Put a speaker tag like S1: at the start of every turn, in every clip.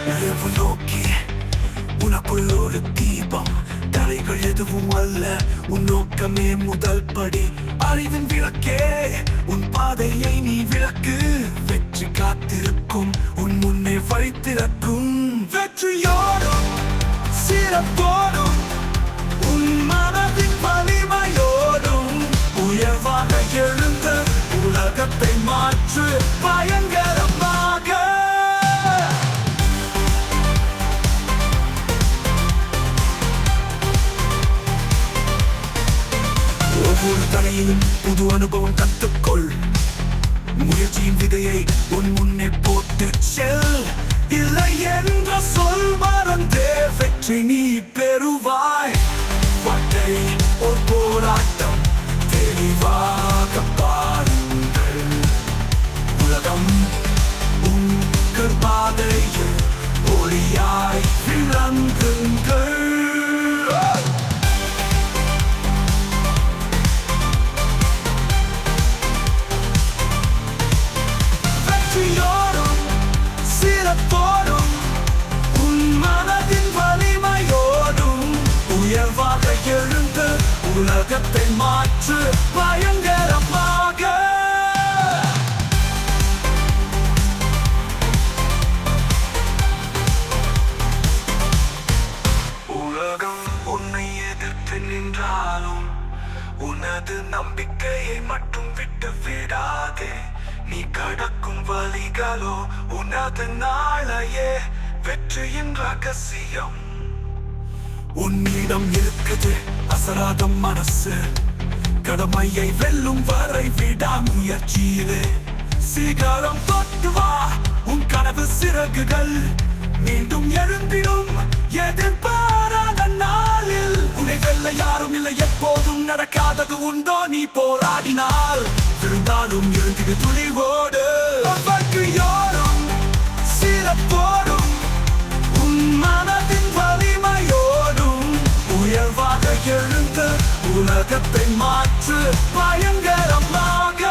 S1: இரவு நோக்கி உனக்குள் ஒரு தீபம், தலைகள் எதுவும் அல்ல, உன் நோக்கமே முதல் படி. அறிவின் விளக்கே உன் பாதையை நீ விளக்கு, வெற்றி காத்திருக்கும் உன் முன்னே வழி திறக்கும். வெற்றியோடும் சிறப்போடும் உன் மனதின் வலிமையோடும் உயர்வாக எழுந்து உலகத்தை மாற்று பயங்கரமாக. ஒவ்வொரு தடையிலும் புது அனுபவம் கற்றுக்கொள், முயற்சியின் விதையை உன் முன்னே போட்டு செல். இல்லை என்ற சொல் மறந்தே வெற்றி நீ பெறுவாய். வாழ்க்கை ஒரு போராட்டம், தெளிவாக பாருங்கள். உலகம் உங்கள் பாதையில் ஒளியாய் விளங்குங்கள். வெற்றியோடும் சிறப்போடும் உன் மனதின் வலிமையோடும் உயர்வாக எழுந்து உலகத்தை மாற்று பயங்கரமாக. உலகம் உன்னை எதிர்த்து நின்றாலும் உனது நம்பிக்கையை மட்டும் விட்டு விடாதே. நீ கடக்கும் வழிகளோ உனது நாளையே வெற்றியின் ரகசியம். உன்னிடம் இருக்குது அசராத மனசு, கடமையை வெல்லும் வரை விடாமுயற்சியிலே சிகரம் தொட்டு வா. உன் கனவு சிறகுகள் மீண்டும் எழுந்திடும் எதிர்பாராத நாளில். உன்னை வெல்ல யாரும் இல்லை, எப்போதும் நடக்காதது உண்டோ நீ போராடினால். இருந்தாலும் எழுந்திடு துணிவோடு. வாழ்க்கையோடும் சிறப்போடும் உன் மனதின் வலிமையோடும் உயர்வாக எழுந்து உலகத்தை மாற்று பயங்கரமாக.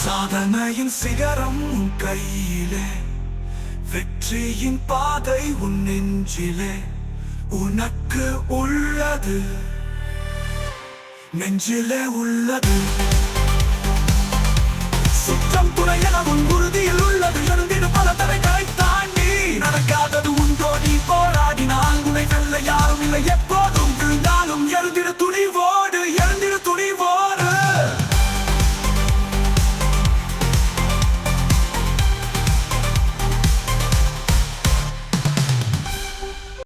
S1: சாதனையின் சிகரம் உன் கையிலே, வெற்றியின் பாதை உன் நெஞ்சிலே. உனக்கு உள்ளது, நெஞ்சிலே உள்ளது. சுற்றம் துணை என உன் உறுதியில் உள்ளது.